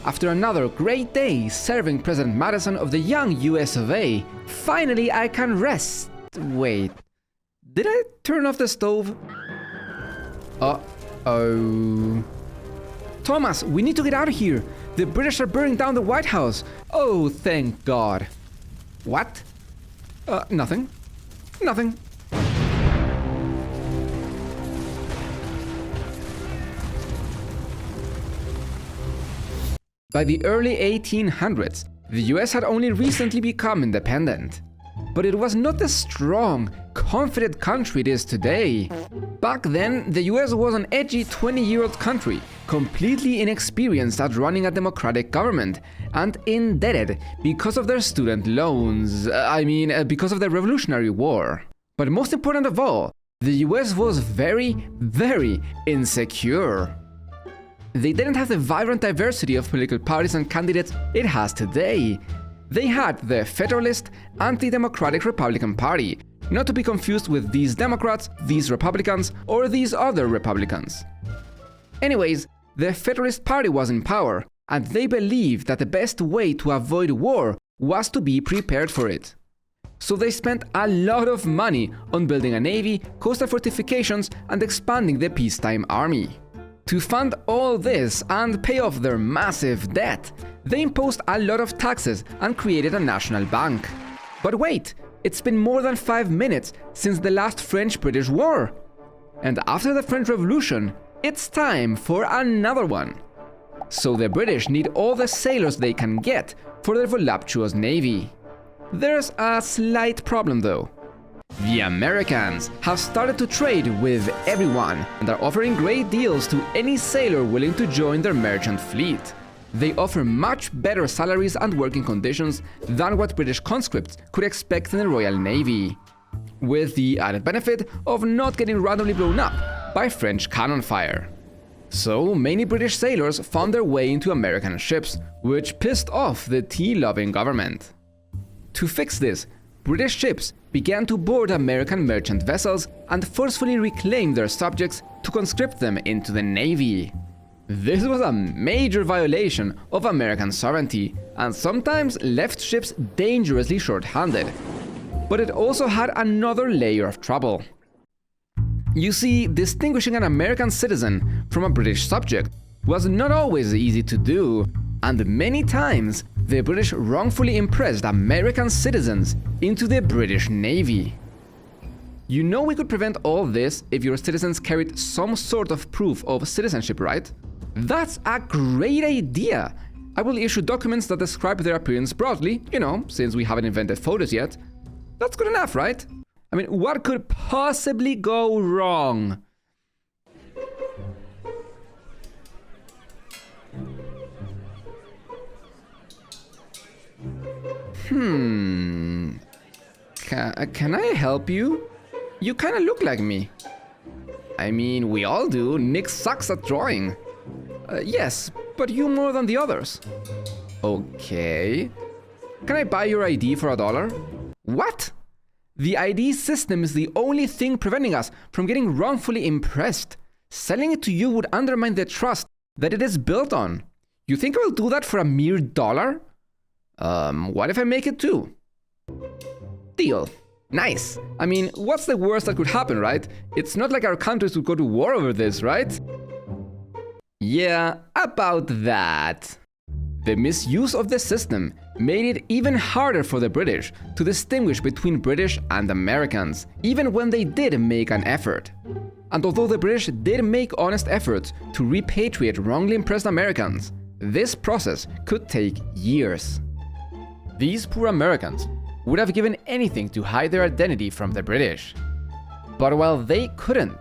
After another great day serving President Madison of the young US of A, finally I can rest. Wait, did I turn off the stove? Uh-oh. Thomas, we need to get out of here. The British are burning down the White House. Oh, thank God. What? Nothing. Nothing. By the early 1800s, the US had only recently become independent. But it was not the strong, confident country it is today. Back then, the US was an edgy 20-year-old country, completely inexperienced at running a democratic government, and indebted because of their student loans. Because of the Revolutionary War. But most important of all, the US was very, very insecure. They didn't have the vibrant diversity of political parties and candidates it has today. They had the Federalist, anti-democratic Republican Party, not to be confused with these Democrats, these Republicans, or these other Republicans. Anyways, the Federalist Party was in power, and they believed that the best way to avoid war was to be prepared for it. So they spent a lot of money on building a navy, coastal fortifications, and expanding the peacetime army. To fund all this and pay off their massive debt, they imposed a lot of taxes and created a national bank. But wait, it's been more than 5 minutes since the last French-British War. And after the French Revolution, it's time for another one. So the British need all the sailors they can get for their voluptuous navy. There's a slight problem though. The Americans have started to trade with everyone and are offering great deals to any sailor willing to join their merchant fleet. They offer much better salaries and working conditions than what British conscripts could expect in the Royal Navy, with the added benefit of not getting randomly blown up by French cannon fire. So many British sailors found their way into American ships, which pissed off the tea-loving government. To fix this, British ships began to board American merchant vessels and forcefully reclaim their subjects to conscript them into the Navy. This was a major violation of American sovereignty and sometimes left ships dangerously short-handed. But it also had another layer of trouble. You see, distinguishing an American citizen from a British subject was not always easy to do, and many times the British wrongfully impressed American citizens into the British Navy. You know we could prevent all this if your citizens carried some sort of proof of citizenship, right? That's a great idea! I will issue documents that describe their appearance broadly, since we haven't invented photos yet. That's good enough, right? I mean, what could possibly go wrong? Can I help you? You kinda look like me. I mean, we all do. Nick sucks at drawing. Yes, but you more than the others. Okay. Can I buy your ID for $1? What? The ID system is the only thing preventing us from getting wrongfully impressed. Selling it to you would undermine the trust that it is built on. You think I will do that for a mere $1? What if I make it 2? Deal. Nice. I mean, what's the worst that could happen, right? It's not like our countries would go to war over this, right? Yeah, about that. The misuse of the system made it even harder for the British to distinguish between British and Americans, even when they did make an effort. And although the British did make honest efforts to repatriate wrongly impressed Americans, this process could take years. These poor Americans would have given anything to hide their identity from the British. But while they couldn't,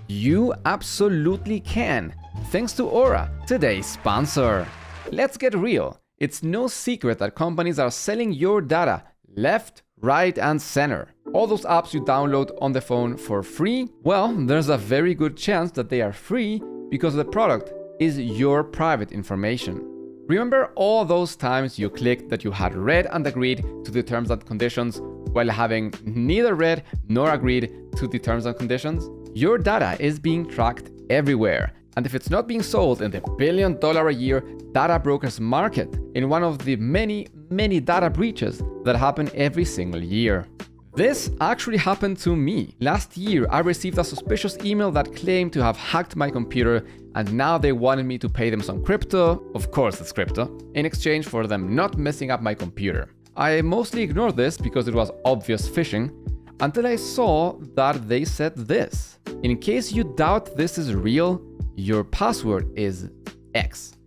you absolutely can, thanks to Aura, today's sponsor. Let's get real. It's no secret that companies are selling your data left, right, and center. All those apps you download on the phone for free, well, there's a very good chance that they are free because the product is your private information. Remember all those times you clicked that you had read and agreed to the terms and conditions while having neither read nor agreed to the terms and conditions? Your data is being tracked everywhere, And if it's not being sold in the billion-dollar a year data brokers market in one of the many data breaches that happen every single year. This actually happened to me. Last year, I received a suspicious email that claimed to have hacked my computer, and now they wanted me to pay them some crypto, of course it's crypto, in exchange for them not messing up my computer. I mostly ignored this because it was obvious phishing, until I saw that they said this. In case you doubt this is real, your password is X.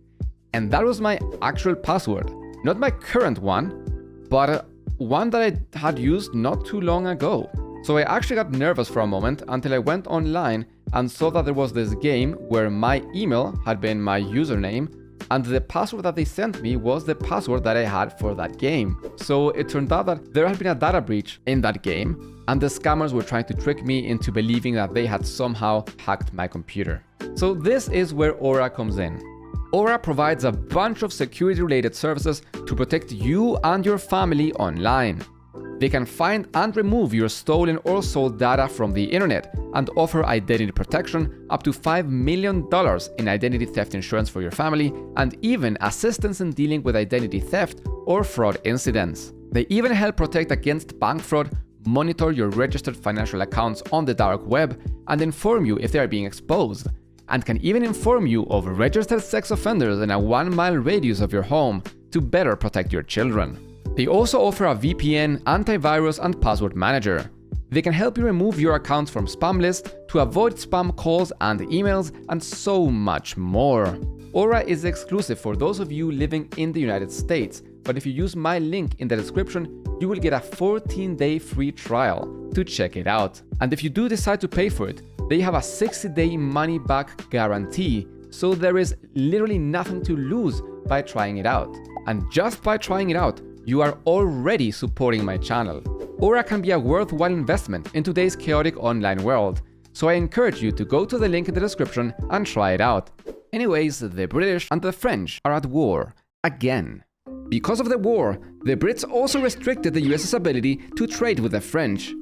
And that was my actual password. Not my current one, but one that I had used not too long ago. So I actually got nervous for a moment until I went online and saw that there was this game where my email had been my username and the password that they sent me was the password that I had for that game. So it turned out that there had been a data breach in that game and the scammers were trying to trick me into believing that they had somehow hacked my computer. So this is where Aura comes in. Aura provides a bunch of security-related services to protect you and your family online. They can find and remove your stolen or sold data from the internet and offer identity protection up to $5 million in identity theft insurance for your family and even assistance in dealing with identity theft or fraud incidents. They even help protect against bank fraud, monitor your registered financial accounts on the dark web, and inform you if they are being exposed, and can even inform you of registered sex offenders in a 1-mile radius of your home to better protect your children. They also offer a VPN, antivirus, and password manager. They can help you remove your accounts from spam lists to avoid spam calls and emails, and so much more. Aura is exclusive for those of you living in the United States, but if you use my link in the description, you will get a 14-day free trial to check it out. And if you do decide to pay for it, they have a 60-day money-back guarantee, so there is literally nothing to lose by trying it out. And just by trying it out, you are already supporting my channel. Aura can be a worthwhile investment in today's chaotic online world, so I encourage you to go to the link in the description and try it out. Anyways, the British and the French are at war again. Because of the war, the Brits also restricted the US's ability to trade with the French.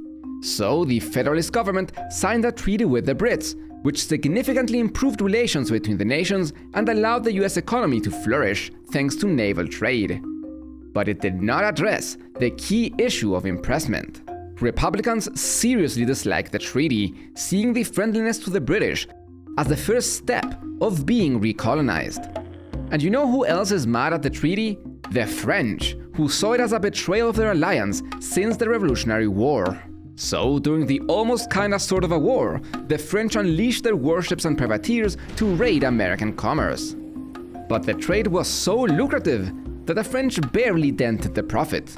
So the Federalist government signed a treaty with the Brits, which significantly improved relations between the nations and allowed the US economy to flourish thanks to naval trade. But it did not address the key issue of impressment. Republicans seriously disliked the treaty, seeing the friendliness to the British as the first step of being recolonized. And you know who else is mad at the treaty? The French, who saw it as a betrayal of their alliance since the Revolutionary War. So, during the almost kinda sort of a war, the French unleashed their warships and privateers to raid American commerce. But the trade was so lucrative that the French barely dented the profit.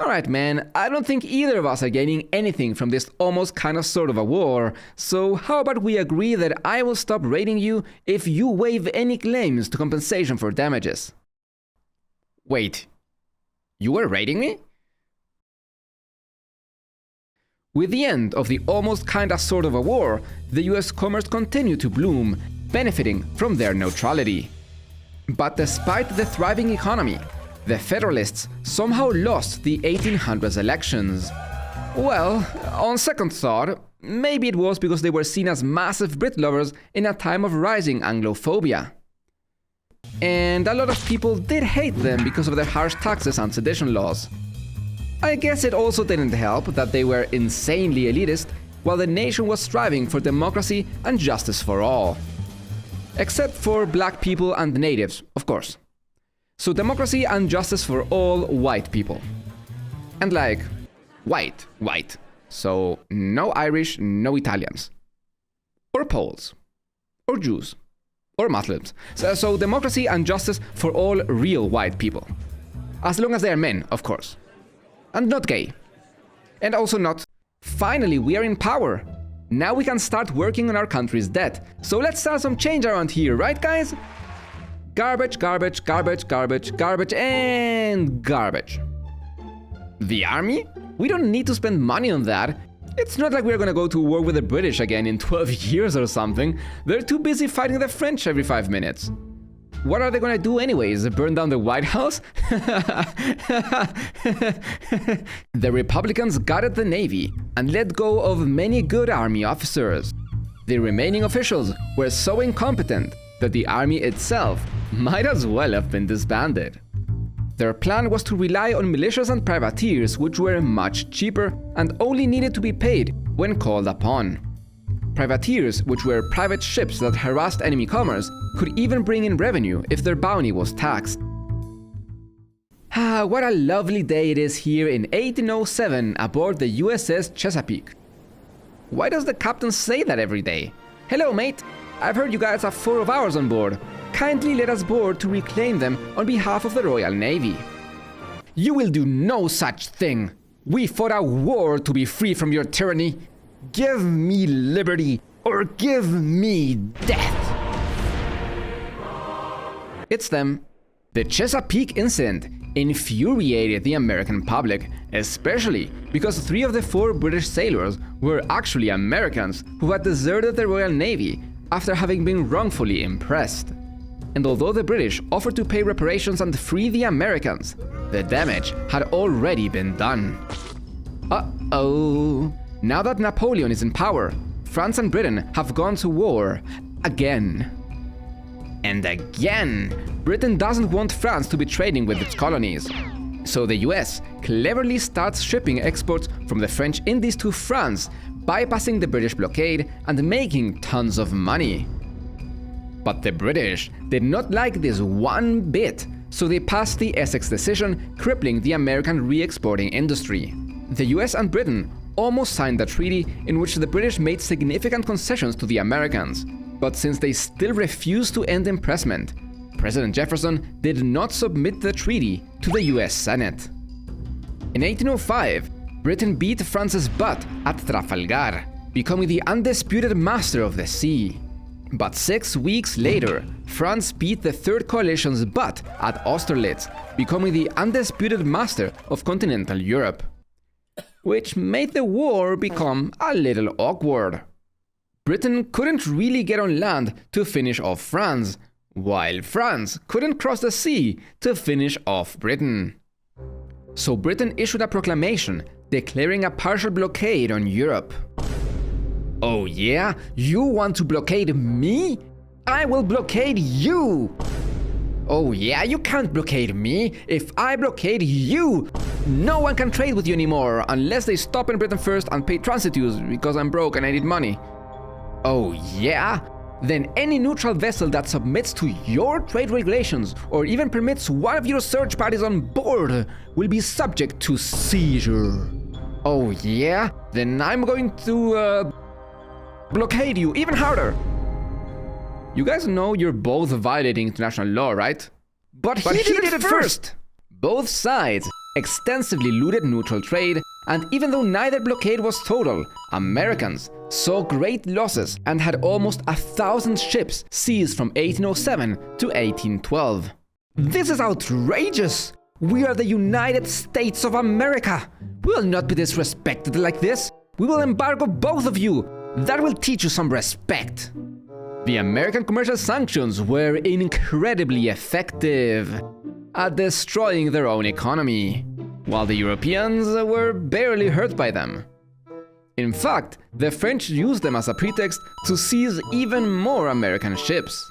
Alright man, I don't think either of us are gaining anything from this almost kinda sort of a war, so how about we agree that I will stop raiding you if you waive any claims to compensation for damages? Wait, you were raiding me? With the end of the almost kinda sort of a war, the US commerce continued to bloom, benefiting from their neutrality. But despite the thriving economy, the Federalists somehow lost the 1800s elections. Well, on second thought, maybe it was because they were seen as massive Brit lovers in a time of rising Anglophobia. And a lot of people did hate them because of their harsh taxes and sedition laws. I guess it also didn't help that they were insanely elitist while the nation was striving for democracy and justice for all. Except for black people and natives, of course. So democracy and justice for all white people. And like, white. So no Irish, no Italians. Or Poles. Or Jews. Or Muslims. So democracy and justice for all real white people. As long as they are men, of course. And not gay. And also not. Finally, we are in power. Now we can start working on our country's debt. So let's start some change around here, right guys? Garbage, garbage, garbage, garbage, garbage, and garbage. The army? We don't need to spend money on that. It's not like we're gonna go to war with the British again in 12 years or something. They're too busy fighting the French every 5 minutes. What are they gonna do anyways? Burn down the White House? The Republicans gutted the Navy and let go of many good army officers. The remaining officials were so incompetent that the army itself might as well have been disbanded. Their plan was to rely on militias and privateers, which were much cheaper and only needed to be paid when called upon. Privateers, which were private ships that harassed enemy commerce, could even bring in revenue if their bounty was taxed. Ah, what a lovely day it is here in 1807 aboard the USS Chesapeake. Why does the captain say that every day? Hello, mate. I've heard you guys have 4 of ours on board. Kindly let us board to reclaim them on behalf of the Royal Navy. You will do no such thing. We fought a war to be free from your tyranny. Give me liberty, or give me death. It's them. The Chesapeake incident infuriated the American public, especially because 3 of the 4 British sailors were actually Americans who had deserted the Royal Navy after having been wrongfully impressed. And although the British offered to pay reparations and free the Americans, the damage had already been done. Uh-oh. Now that Napoleon is in power, France and Britain have gone to war again. And again, Britain doesn't want France to be trading with its colonies. So the US cleverly starts shipping exports from the French Indies to France, bypassing the British blockade and making tons of money. But the British did not like this one bit, so they passed the Essex Decision, crippling the American re-exporting industry. The US and Britain almost signed a treaty in which the British made significant concessions to the Americans, but since they still refused to end impressment, President Jefferson did not submit the treaty to the US Senate. In 1805, Britain beat France's butt at Trafalgar, becoming the undisputed master of the sea. But 6 weeks later, France beat the Third Coalition's butt at Austerlitz, becoming the undisputed master of continental Europe. Which made the war become a little awkward. Britain couldn't really get on land to finish off France, while France couldn't cross the sea to finish off Britain. So Britain issued a proclamation declaring a partial blockade on Europe. Oh yeah? You want to blockade me? I will blockade you! Oh yeah? You can't blockade me. If I blockade you, no one can trade with you anymore unless they stop in Britain first and pay transit dues because I'm broke and I need money. Oh yeah? Then any neutral vessel that submits to your trade regulations or even permits one of your search parties on board will be subject to seizure. Oh yeah? Then I'm going to blockade you even harder. You guys know you're both violating international law, right? But he did it first! Both sides extensively looted neutral trade, and even though neither blockade was total, Americans saw great losses and had almost 1,000 ships seized from 1807 to 1812. This is outrageous! We are the United States of America! We will not be disrespected like this! We will embargo both of you! That will teach you some respect! The American commercial sanctions were incredibly effective at destroying their own economy, while the Europeans were barely hurt by them. In fact, the French used them as a pretext to seize even more American ships.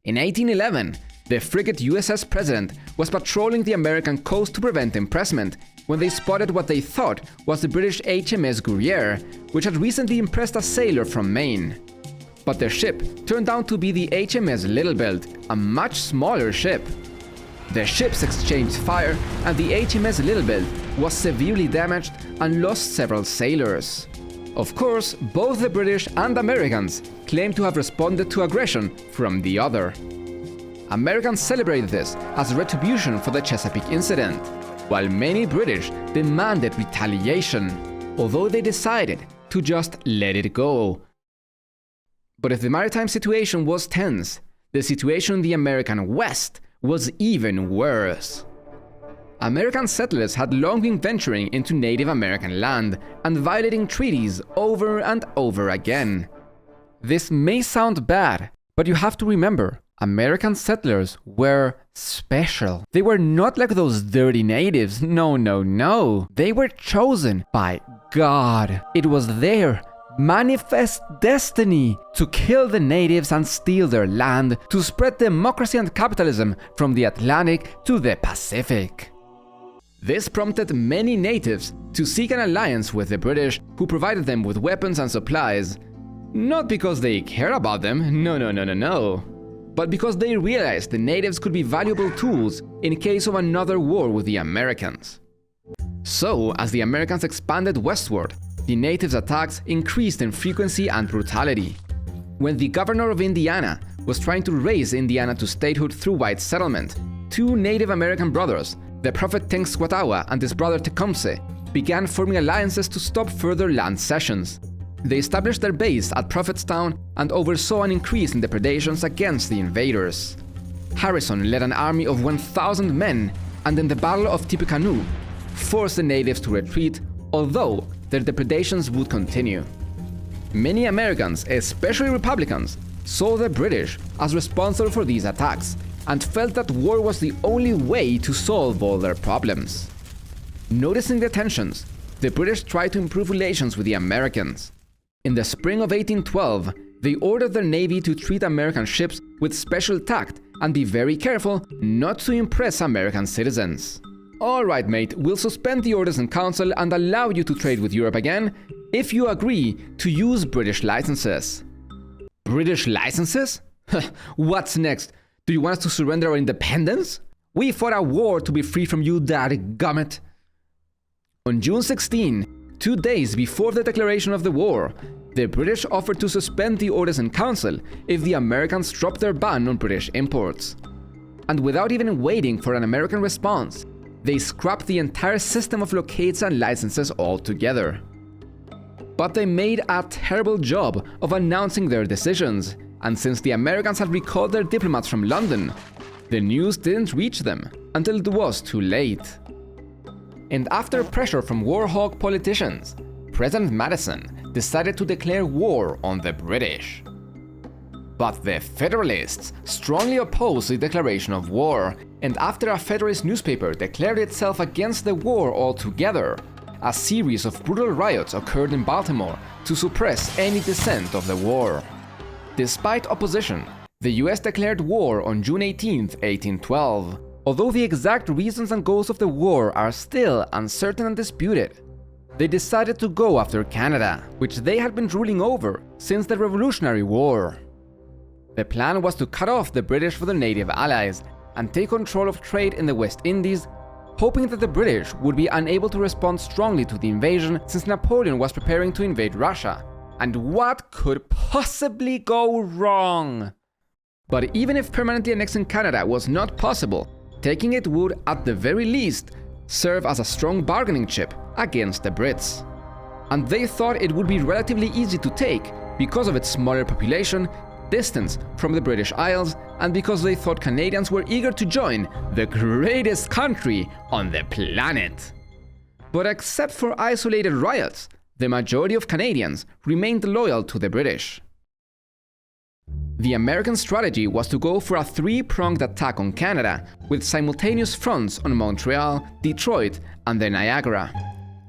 In 1811, the frigate USS President was patrolling the American coast to prevent impressment when they spotted what they thought was the British HMS Guerriere, which had recently impressed a sailor from Maine. But their ship turned out to be the HMS Littlebelt, a much smaller ship. The ships exchanged fire, and the HMS Littlebelt was severely damaged and lost several sailors. Of course, both the British and Americans claimed to have responded to aggression from the other. Americans celebrated this as retribution for the Chesapeake incident, while many British demanded retaliation, although they decided to just let it go. But if the maritime situation was tense, the situation in the American West was even worse. American settlers had long been venturing into Native American land and violating treaties over and over again. This may sound bad, but you have to remember, American settlers were special. They were not like those dirty natives, no. They were chosen by God. It was their manifest destiny to kill the natives and steal their land, to spread democracy and capitalism from the Atlantic to the Pacific. This prompted many natives to seek an alliance with the British, who provided them with weapons and supplies, not because they cared about them, no, but because they realized the natives could be valuable tools in case of another war with the Americans. So, as the Americans expanded westward, the natives' attacks increased in frequency and brutality. When the governor of Indiana was trying to raise Indiana to statehood through white settlement, two Native American brothers, the prophet Tenskwatawa and his brother Tecumseh, began forming alliances to stop further land cessions. They established their base at Prophetstown and oversaw an increase in depredations against the invaders. Harrison led an army of 1,000 men and in the Battle of Tippecanoe forced the natives to retreat, although their depredations would continue. Many Americans, especially Republicans, saw the British as responsible for these attacks and felt that war was the only way to solve all their problems. Noticing the tensions, the British tried to improve relations with the Americans. In the spring of 1812, they ordered their navy to treat American ships with special tact and be very careful not to impress American citizens. Alright mate, we'll suspend the orders in council and allow you to trade with Europe again if you agree to use British licenses. British licenses? What's next? Do you want us to surrender our independence? We fought a war to be free from you, dadgummit. On June 16, 2 days before the declaration of the war, the British offered to suspend the orders in council if the Americans dropped their ban on British imports. And without even waiting for an American response, they scrapped the entire system of blockades and licenses altogether. But they made a terrible job of announcing their decisions, and since the Americans had recalled their diplomats from London, the news didn't reach them until it was too late. And after pressure from war hawk politicians, President Madison decided to declare war on the British. But the Federalists strongly opposed the declaration of war, and after a Federalist newspaper declared itself against the war altogether, a series of brutal riots occurred in Baltimore to suppress any dissent of the war. Despite opposition, the US declared war on June 18, 1812, although the exact reasons and goals of the war are still uncertain and disputed. They decided to go after Canada, which they had been ruling over since the Revolutionary War. The plan was to cut off the British from their native allies and take control of trade in the West Indies, hoping that the British would be unable to respond strongly to the invasion since Napoleon was preparing to invade Russia. And what could possibly go wrong? But even if permanently annexing Canada was not possible, taking it would, at the very least, serve as a strong bargaining chip against the Brits. And they thought it would be relatively easy to take because of its smaller population, distance from the British Isles, and because they thought Canadians were eager to join the greatest country on the planet. But except for isolated riots, the majority of Canadians remained loyal to the British. The American strategy was to go for a three-pronged attack on Canada, with simultaneous fronts on Montreal, Detroit, and the Niagara.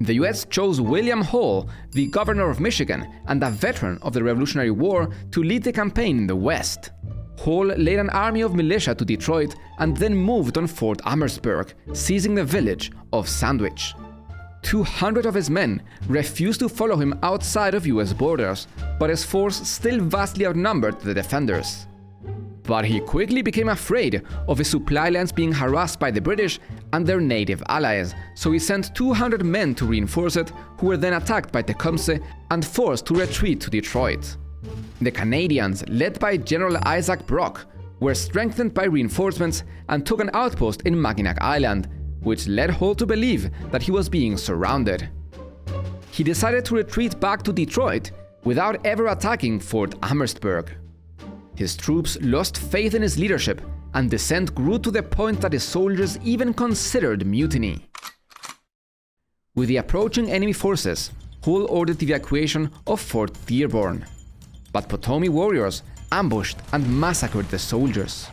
The US chose William Hull, the governor of Michigan and a veteran of the Revolutionary War, to lead the campaign in the West. Hull led an army of militia to Detroit and then moved on Fort Amherstburg, seizing the village of Sandwich. 200 of his men refused to follow him outside of US borders, but his force still vastly outnumbered the defenders. But he quickly became afraid of his supply lines being harassed by the British and their native allies, so he sent 200 men to reinforce it, who were then attacked by Tecumseh and forced to retreat to Detroit. The Canadians, led by General Isaac Brock, were strengthened by reinforcements and took an outpost in Mackinac Island, which led Hull to believe that he was being surrounded. He decided to retreat back to Detroit without ever attacking Fort Amherstburg. His troops lost faith in his leadership, and dissent grew to the point that his soldiers even considered mutiny. With the approaching enemy forces, Hull ordered the evacuation of Fort Dearborn. But Potomac warriors ambushed and massacred the soldiers.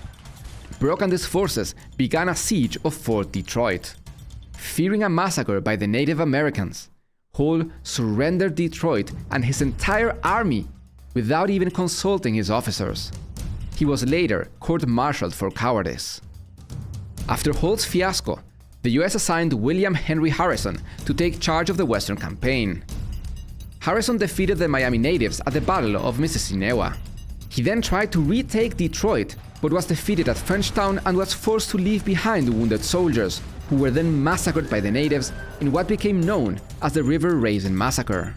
Brock and his forces began a siege of Fort Detroit. Fearing a massacre by the Native Americans, Hull surrendered Detroit and his entire army without even consulting his officers. He was later court-martialed for cowardice. After Hull's fiasco, the US assigned William Henry Harrison to take charge of the Western campaign. Harrison defeated the Miami natives at the Battle of Mississauga. He then tried to retake Detroit, but was defeated at Frenchtown and was forced to leave behind wounded soldiers, who were then massacred by the natives in what became known as the River Raisin Massacre.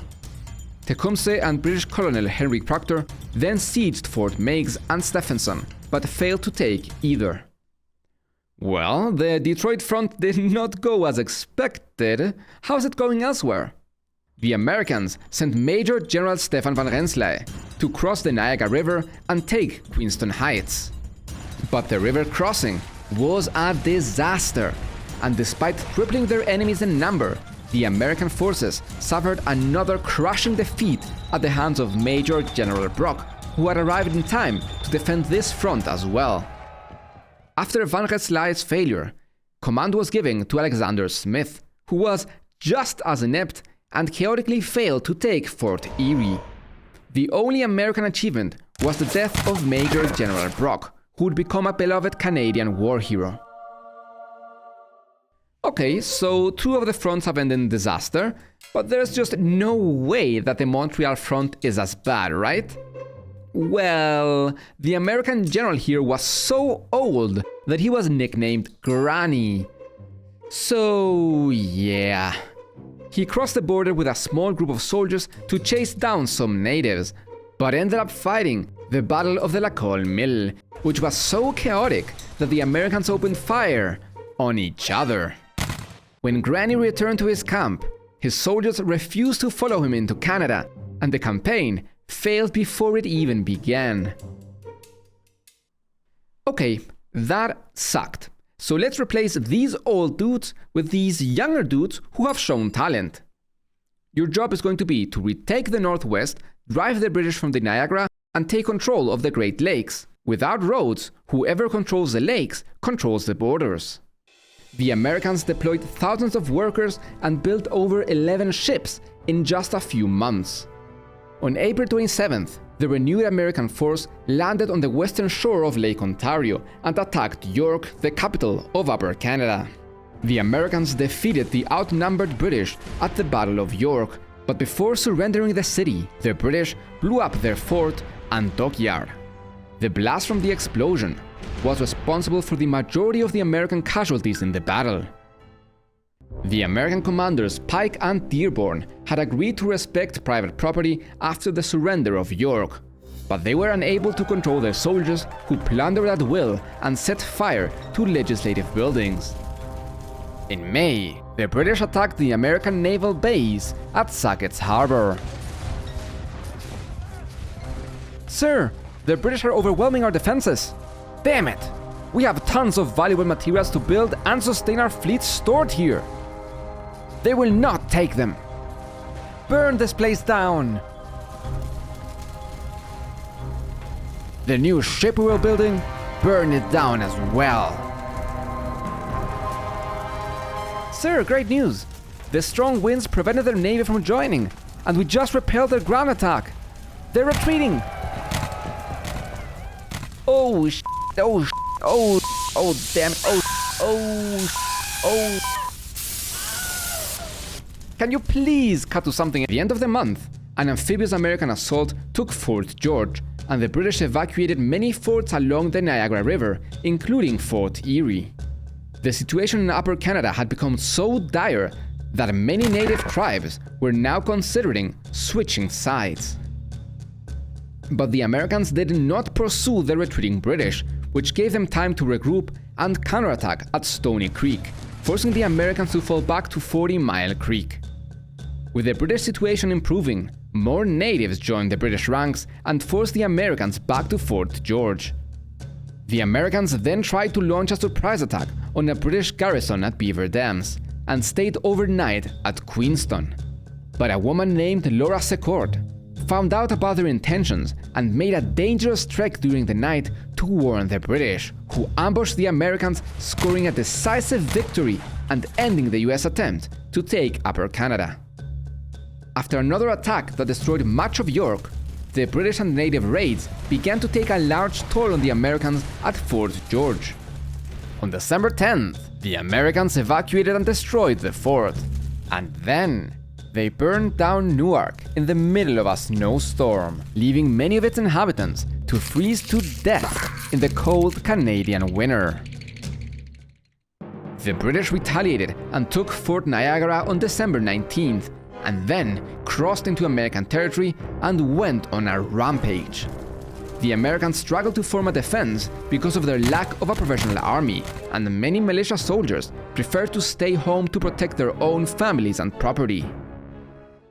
Tecumseh and British Colonel Henry Proctor then sieged Fort Meigs and Stephenson, but failed to take either. Well, the Detroit front did not go as expected. How's it going elsewhere? The Americans sent Major General Stephen Van Rensselaer to cross the Niagara River and take Queenston Heights. But the river crossing was a disaster, and despite tripling their enemies in number, the American forces suffered another crushing defeat at the hands of Major General Brock, who had arrived in time to defend this front as well. After Van Rensselaer's failure, command was given to Alexander Smith, who was just as inept and chaotically failed to take Fort Erie. The only American achievement was the death of Major General Brock, who would become a beloved Canadian war hero. Okay, so 2 of the fronts have ended in disaster, but there's just no way that the Montreal front is as bad, right? Well, the American general here was so old that he was nicknamed Granny. So, yeah. He crossed the border with a small group of soldiers to chase down some natives, but ended up fighting the Battle of the Lacolle Mill, which was so chaotic that the Americans opened fire on each other. When Granny returned to his camp, his soldiers refused to follow him into Canada, and the campaign failed before it even began. Okay, that sucked. So let's replace these old dudes with these younger dudes who have shown talent. Your job is going to be to retake the Northwest, drive the British from the Niagara, and take control of the Great Lakes. Without roads, whoever controls the lakes controls the borders. The Americans deployed thousands of workers and built over 11 ships in just a few months. On April 27th, the renewed American force landed on the western shore of Lake Ontario and attacked York, the capital of Upper Canada. The Americans defeated the outnumbered British at the Battle of York, but before surrendering the city, the British blew up their fort and dockyard. The blast from the explosion was responsible for the majority of the American casualties in the battle. The American commanders Pike and Dearborn had agreed to respect private property after the surrender of York, but they were unable to control their soldiers, who plundered at will and set fire to legislative buildings. In May, the British attacked the American naval base at Sackett's Harbor. Sir, the British are overwhelming our defenses. Damn it! We have tons of valuable materials to build and sustain our fleet stored here. They will not take them. Burn this place down. The new ship we were building, burn it down as well. Sir, great news. The strong winds prevented their navy from joining, and we just repelled their ground attack. They're retreating. Oh sh**, oh sh**, oh, oh damn it, oh. Can you please cut to something? At the end of the month, an amphibious American assault took Fort George, and the British evacuated many forts along the Niagara River, including Fort Erie. The situation in Upper Canada had become so dire that many native tribes were now considering switching sides. But the Americans did not pursue the retreating British, which gave them time to regroup and counterattack at Stony Creek, forcing the Americans to fall back to 40 Mile Creek. With the British situation improving, more natives joined the British ranks and forced the Americans back to Fort George. The Americans then tried to launch a surprise attack on a British garrison at Beaver Dams and stayed overnight at Queenston. But a woman named Laura Secord found out about their intentions and made a dangerous trek during the night to warn the British, who ambushed the Americans, scoring a decisive victory and ending the US attempt to take Upper Canada. After another attack that destroyed much of York, the British and native raids began to take a large toll on the Americans at Fort George. On December 10th, the Americans evacuated and destroyed the fort, and then they burned down Newark in the middle of a snowstorm, leaving many of its inhabitants to freeze to death in the cold Canadian winter. The British retaliated and took Fort Niagara on December 19th, and then crossed into American territory and went on a rampage. The Americans struggled to form a defense because of their lack of a professional army, and many militia soldiers preferred to stay home to protect their own families and property.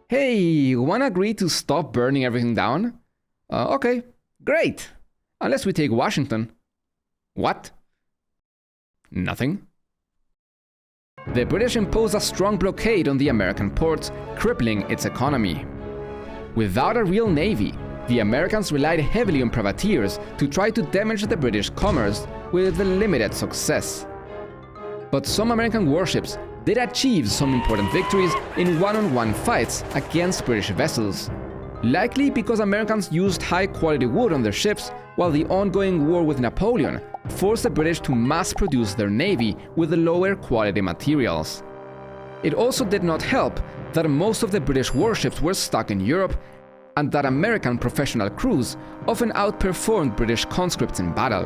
Hey, wanna agree to stop burning everything down? Okay, great. Unless we take Washington. What? Nothing. The British imposed a strong blockade on the American ports, crippling its economy. Without a real navy, the Americans relied heavily on privateers to try to damage the British commerce, with limited success. But some American warships did achieve some important victories in one-on-one fights against British vessels, likely because Americans used high-quality wood on their ships, while the ongoing war with Napoleon forced the British to mass-produce their navy with lower-quality materials. It also did not help that most of the British warships were stuck in Europe, and that American professional crews often outperformed British conscripts in battle.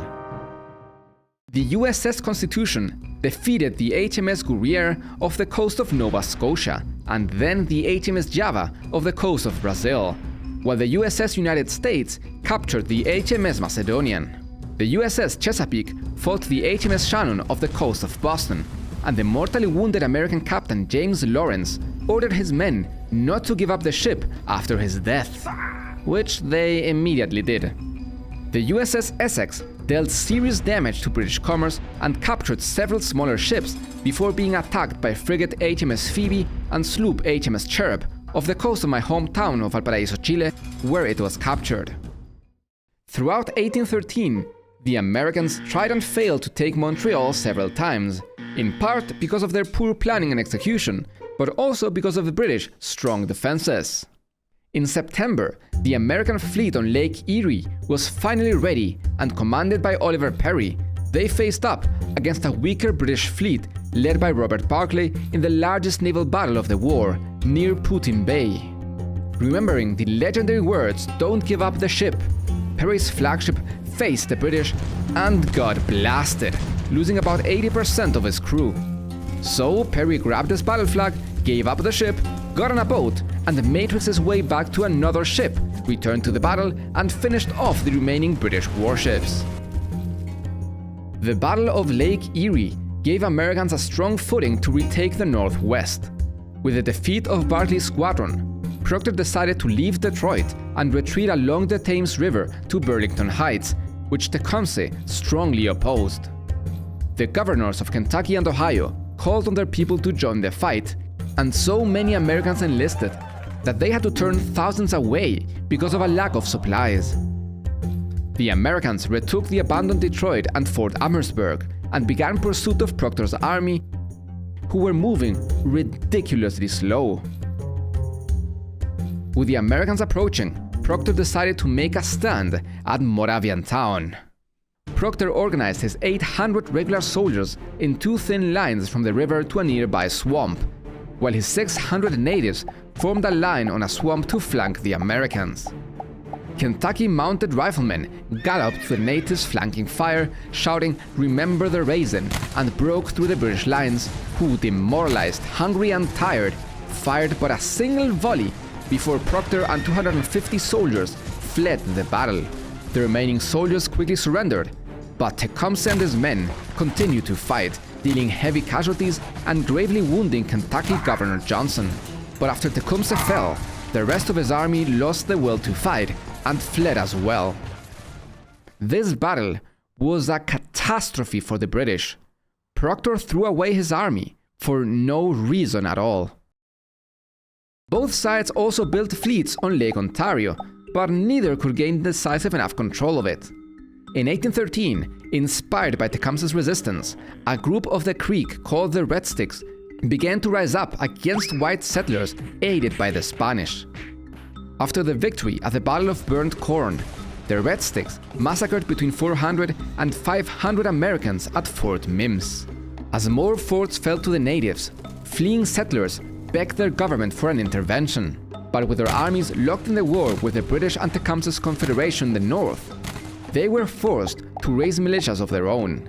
The USS Constitution defeated the HMS Guerriere off the coast of Nova Scotia, and then the HMS Java off the coast of Brazil, while the USS United States captured the HMS Macedonian. The USS Chesapeake fought the HMS Shannon off the coast of Boston, and the mortally wounded American captain James Lawrence ordered his men not to give up the ship after his death, which they immediately did. The USS Essex dealt serious damage to British commerce and captured several smaller ships before being attacked by frigate HMS Phoebe and sloop HMS Cherub off the coast of my hometown of Valparaiso, Chile, where it was captured. Throughout 1813, the Americans tried and failed to take Montreal several times, in part because of their poor planning and execution, but also because of the British strong defenses. In September, the American fleet on Lake Erie was finally ready, and commanded by Oliver Perry, they faced up against a weaker British fleet led by Robert Barclay in the largest naval battle of the war, near Putin Bay. Remembering the legendary words, "Don't give up the ship," Perry's flagship faced the British and got blasted, losing about 80% of his crew. So Perry grabbed his battle flag, gave up the ship, got on a boat, and matrixed his way back to another ship, returned to the battle, and finished off the remaining British warships. The Battle of Lake Erie gave Americans a strong footing to retake the Northwest. With the defeat of Barclay's squadron, Proctor decided to leave Detroit and retreat along the Thames River to Burlington Heights, which Tecumseh strongly opposed. The governors of Kentucky and Ohio called on their people to join the fight, and so many Americans enlisted that they had to turn thousands away because of a lack of supplies. The Americans retook the abandoned Detroit and Fort Amherstburg and began pursuit of Proctor's army, who were moving ridiculously slow. With the Americans approaching, Proctor decided to make a stand at Moraviantown. Proctor organized his 800 regular soldiers in two thin lines from the river to a nearby swamp, while his 600 natives formed a line on a swamp to flank the Americans. Kentucky mounted riflemen galloped to the natives' flanking fire, shouting, "Remember the raisin," and broke through the British lines, who, demoralized, hungry and tired, fired but a single volley before Proctor and 250 soldiers fled the battle. The remaining soldiers quickly surrendered, but Tecumseh and his men continued to fight, dealing heavy casualties and gravely wounding Kentucky Governor Johnson. But after Tecumseh fell, the rest of his army lost the will to fight and fled as well. This battle was a catastrophe for the British. Proctor threw away his army for no reason at all. Both sides also built fleets on Lake Ontario, but neither could gain decisive enough control of it. In 1813, inspired by Tecumseh's resistance, a group of the Creek called the Red Sticks began to rise up against white settlers aided by the Spanish. After the victory at the Battle of Burnt Corn, the Red Sticks massacred between 400 and 500 Americans at Fort Mims. As more forts fell to the natives, fleeing settlers begged their government for an intervention, but with their armies locked in the war with the British and Tecumseh's confederation in the north, they were forced to raise militias of their own.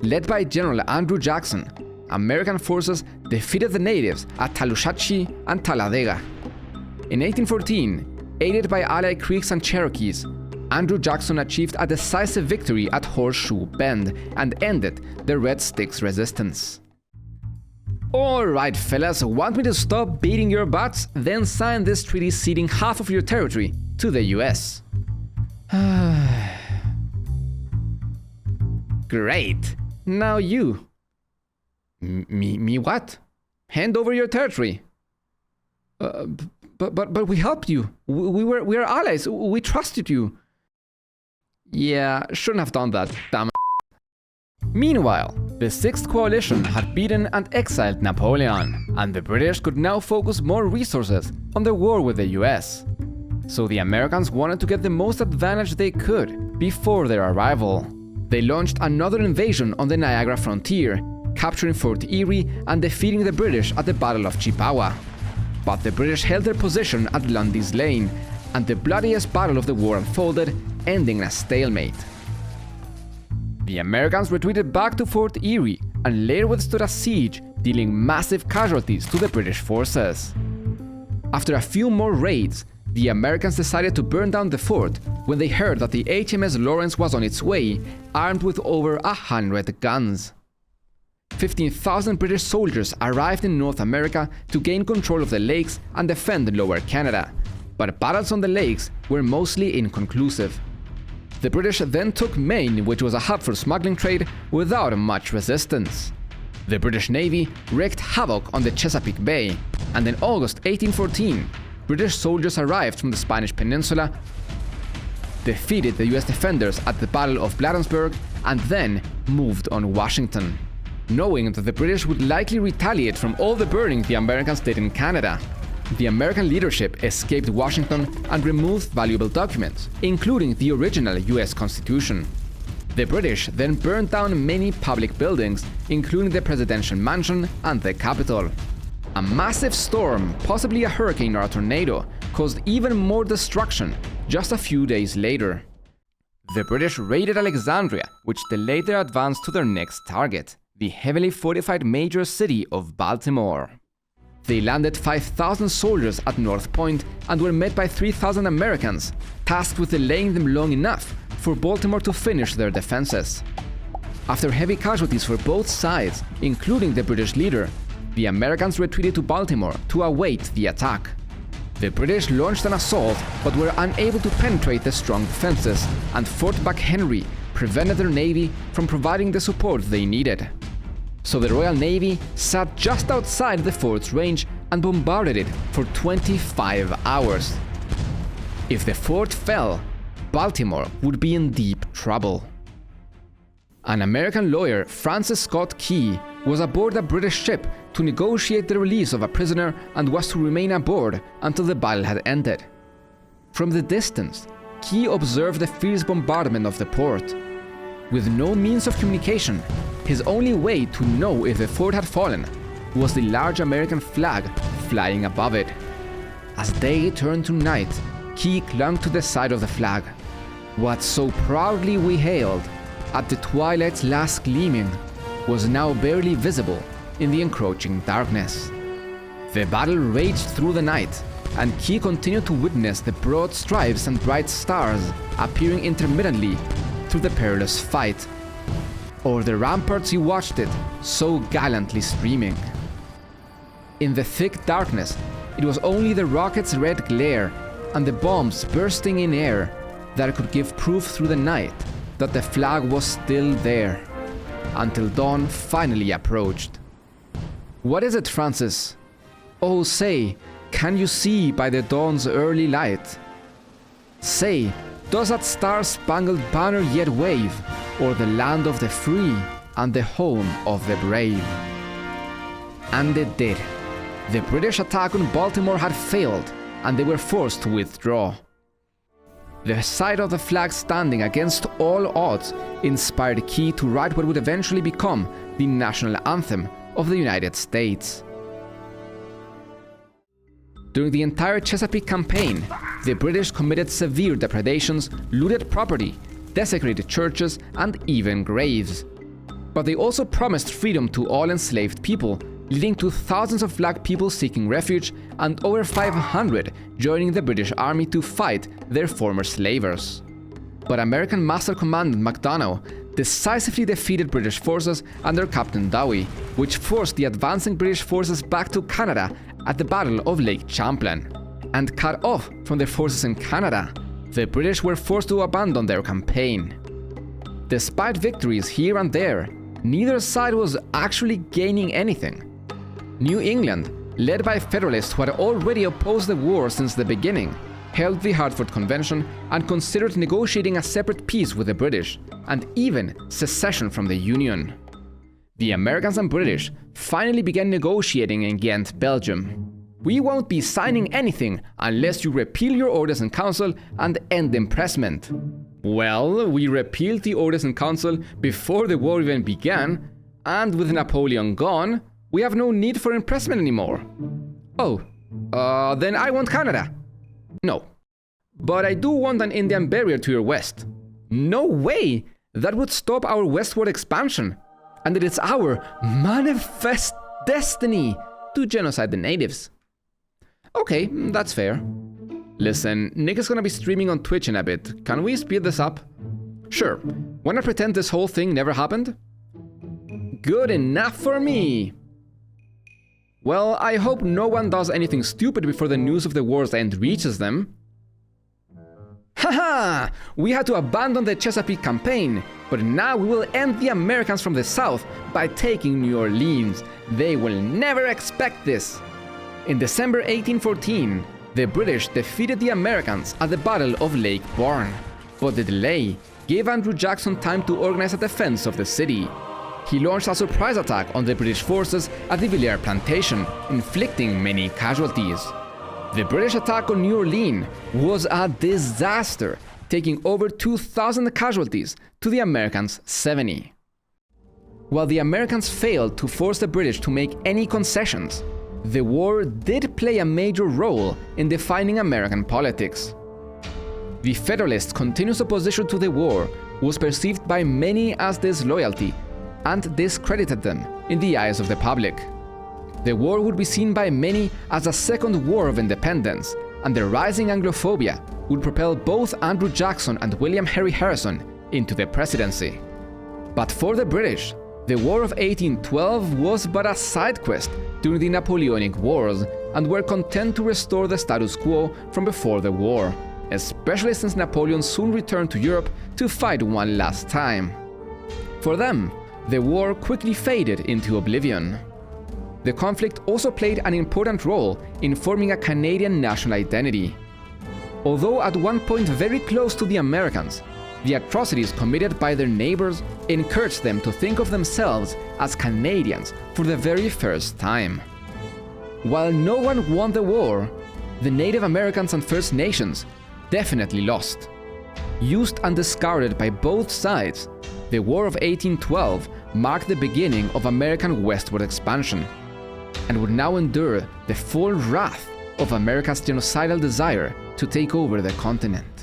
Led by General Andrew Jackson, American forces defeated the natives at Talushatchee and Talladega. In 1814, aided by Allied Creeks and Cherokees, Andrew Jackson achieved a decisive victory at Horseshoe Bend and ended the Red Sticks' resistance. Alright fellas, want me to stop beating your butts? Then sign this treaty ceding half of your territory to the US. Great. Now you. Me what? Hand over your territory. But we helped you. We are allies. We trusted you. Yeah, shouldn't have done that, damn it. Meanwhile, the Sixth Coalition had beaten and exiled Napoleon, and the British could now focus more resources on the war with the US. So the Americans wanted to get the most advantage they could before their arrival. They launched another invasion on the Niagara frontier, capturing Fort Erie and defeating the British at the Battle of Chippewa. But the British held their position at Lundy's Lane, and the bloodiest battle of the war unfolded, ending in a stalemate. The Americans retreated back to Fort Erie and later withstood a siege, dealing massive casualties to the British forces. After a few more raids, the Americans decided to burn down the fort when they heard that the HMS Lawrence was on its way, armed with over 100 guns. 15,000 British soldiers arrived in North America to gain control of the lakes and defend Lower Canada, but battles on the lakes were mostly inconclusive. The British then took Maine, which was a hub for smuggling trade, without much resistance. The British Navy wreaked havoc on the Chesapeake Bay, and in August 1814, British soldiers arrived from the Spanish Peninsula, defeated the US defenders at the Battle of Bladensburg, and then moved on Washington. Knowing that the British would likely retaliate from all the burning the Americans did in Canada, the American leadership escaped Washington and removed valuable documents, including the original US Constitution. The British then burned down many public buildings, including the Presidential Mansion and the Capitol. A massive storm, possibly a hurricane or a tornado, caused even more destruction just a few days later. The British raided Alexandria, which delayed their advance to their next target, the heavily fortified major city of Baltimore. They landed 5,000 soldiers at North Point and were met by 3,000 Americans, tasked with delaying them long enough for Baltimore to finish their defenses. After heavy casualties for both sides, including the British leader, the Americans retreated to Baltimore to await the attack. The British launched an assault but were unable to penetrate the strong defenses, and Fort McHenry prevented their navy from providing the support they needed. So the Royal Navy sat just outside the fort's range and bombarded it for 25 hours. If the fort fell, Baltimore would be in deep trouble. An American lawyer, Francis Scott Key, was aboard a British ship to negotiate the release of a prisoner and was to remain aboard until the battle had ended. From the distance, Key observed the fierce bombardment of the port. With no means of communication, his only way to know if the fort had fallen was the large American flag flying above it. As day turned to night, Key clung to the side of the flag. What so proudly we hailed, at the twilight's last gleaming, was now barely visible in the encroaching darkness. The battle raged through the night, and Key continued to witness the broad stripes and bright stars appearing intermittently through the perilous fight. O'er the ramparts he watched it, so gallantly streaming. In the thick darkness, it was only the rocket's red glare and the bombs bursting in air that could give proof through the night that the flag was still there, until dawn finally approached. "What is it, Francis? Oh, say, can you see by the dawn's early light? Say, does that star-spangled banner yet wave o'er the land of the free and the home of the brave?" And it did. The British attack on Baltimore had failed, and they were forced to withdraw. The sight of the flag standing against all odds inspired Key to write what would eventually become the national anthem of the United States. During the entire Chesapeake campaign, the British committed severe depredations, looted property, desecrated churches, and even graves. But they also promised freedom to all enslaved people, leading to thousands of black people seeking refuge and over 500 joining the British Army to fight their former slavers. But American Master Commandant MacDonough decisively defeated British forces under Captain Dewey, which forced the advancing British forces back to Canada at the Battle of Lake Champlain. And cut off from their forces in Canada, the British were forced to abandon their campaign. Despite victories here and there, neither side was actually gaining anything. New England, led by Federalists who had already opposed the war since the beginning, held the Hartford Convention and considered negotiating a separate peace with the British, and even secession from the Union. The Americans and British finally began negotiating in Ghent, Belgium. "We won't be signing anything unless you repeal your Orders in Council and end impressment." Well, we repealed the Orders in Council before the war even began, and with Napoleon gone, we have no need for impressment anymore. Oh, then I want Canada. No. But I do want an Indian barrier to your west. No way! That would stop our westward expansion. And it is our manifest destiny to genocide the natives. Okay, that's fair. Listen, Nick is gonna be streaming on Twitch in a bit. Can we speed this up? Sure. Wanna pretend this whole thing never happened? Good enough for me! Well, I hope no one does anything stupid before the news of the war's end reaches them. Haha! We had to abandon the Chesapeake campaign, but now we will end the Americans from the south by taking New Orleans. They will never expect this. In December 1814, the British defeated the Americans at the Battle of Lake Borgne, but the delay gave Andrew Jackson time to organize a defense of the city. He launched a surprise attack on the British forces at the Villiers Plantation, inflicting many casualties. The British attack on New Orleans was a disaster, taking over 2,000 casualties to the Americans' 70. While the Americans failed to force the British to make any concessions, the war did play a major role in defining American politics. The Federalists' continuous opposition to the war was perceived by many as disloyalty and discredited them in the eyes of the public. The war would be seen by many as a second war of independence, and the rising Anglophobia would propel both Andrew Jackson and William Henry Harrison into the presidency. But for the British, the War of 1812 was but a side quest during the Napoleonic Wars, and were content to restore the status quo from before the war, especially since Napoleon soon returned to Europe to fight one last time. For them, the war quickly faded into oblivion. The conflict also played an important role in forming a Canadian national identity. Although at one point very close to the Americans, the atrocities committed by their neighbors encouraged them to think of themselves as Canadians for the very first time. While no one won the war, the Native Americans and First Nations definitely lost. Used and discarded by both sides, the War of 1812 marked the beginning of American westward expansion, and would now endure the full wrath of America's genocidal desire to take over the continent.